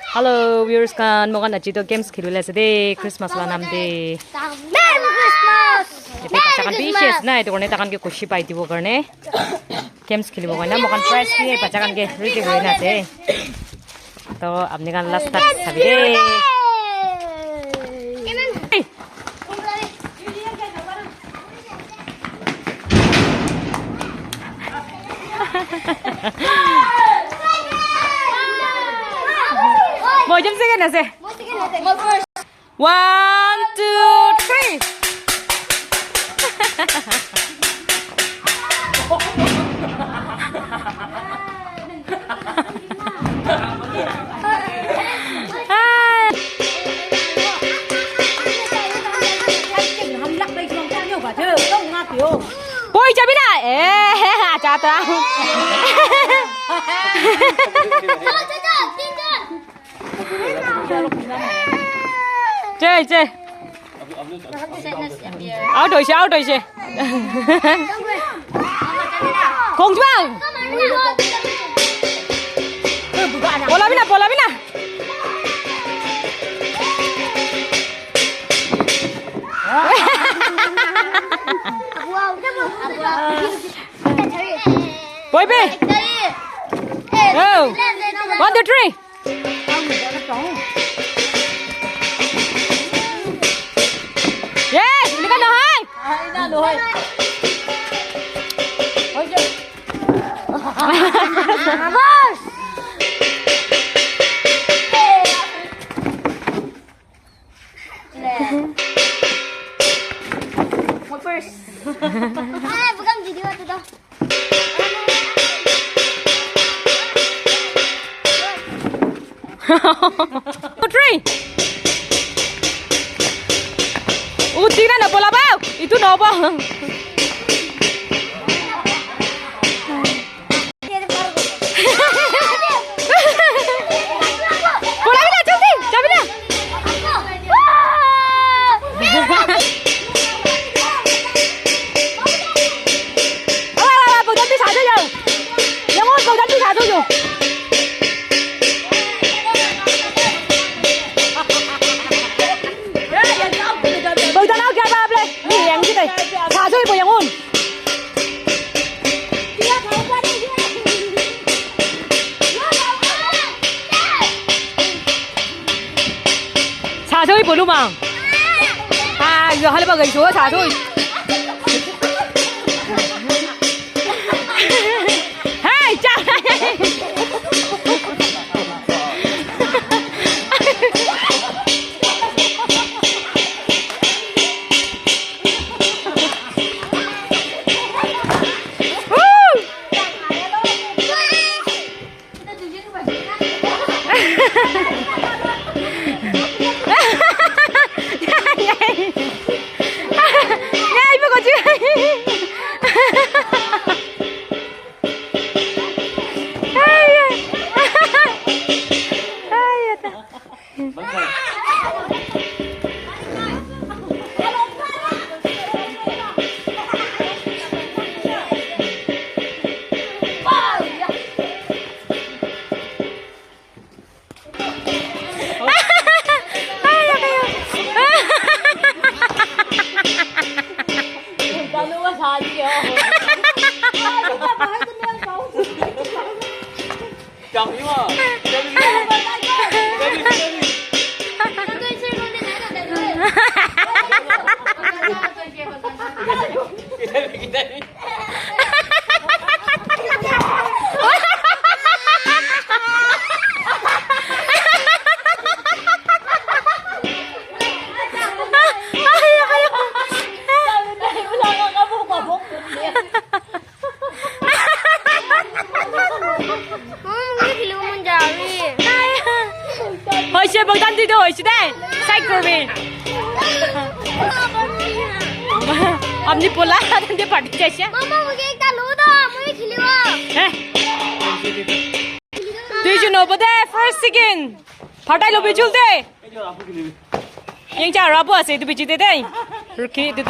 Hello viewers kan mo kan achito games khilule ase de Christmas la nam de Merry Christmas! ete pachakan wishes na eto korne takan ke khushi pai dibo karne games khilibo na mo kan prize ki pachakan ke ready hoi na ase to apni kan last start sabi de Mau jam sekian nasi? 1, 2, 3. Bôi cho biết này, chào tao. Chơi. Áo đổi xe. Không chứ bao. Bola bina. Boy B. Oh. 1, 2, 3. Yes, ini kan dohai. Ini dohai. Vamos. Một first. Bukan video itu dah. 3. Tingnan na bola ba? Itu no ba? Bola bila jaldi, jabila. Bầu đi xả cho rồi. Yang ơi, bầu đi xả cho rồi. Bầu tao nào kia ba ple, đi yang cái này, xả cho bầu yang ôn. Xả cho bầu luôn mà. Giờ hai ba gầy số xả thôi. Hey, chào. Hồi xưa bậc tan đi đâu hồi xưa đây? Sai cơ mình. Ông đi pola, ông đi party chơi chứ? Mama, tôi cái ta lú đó, tôi đi खेलियो. Did you know but there first second? Party lo bijul de. Yang cara apa sih itu bijil de? Ruki itu.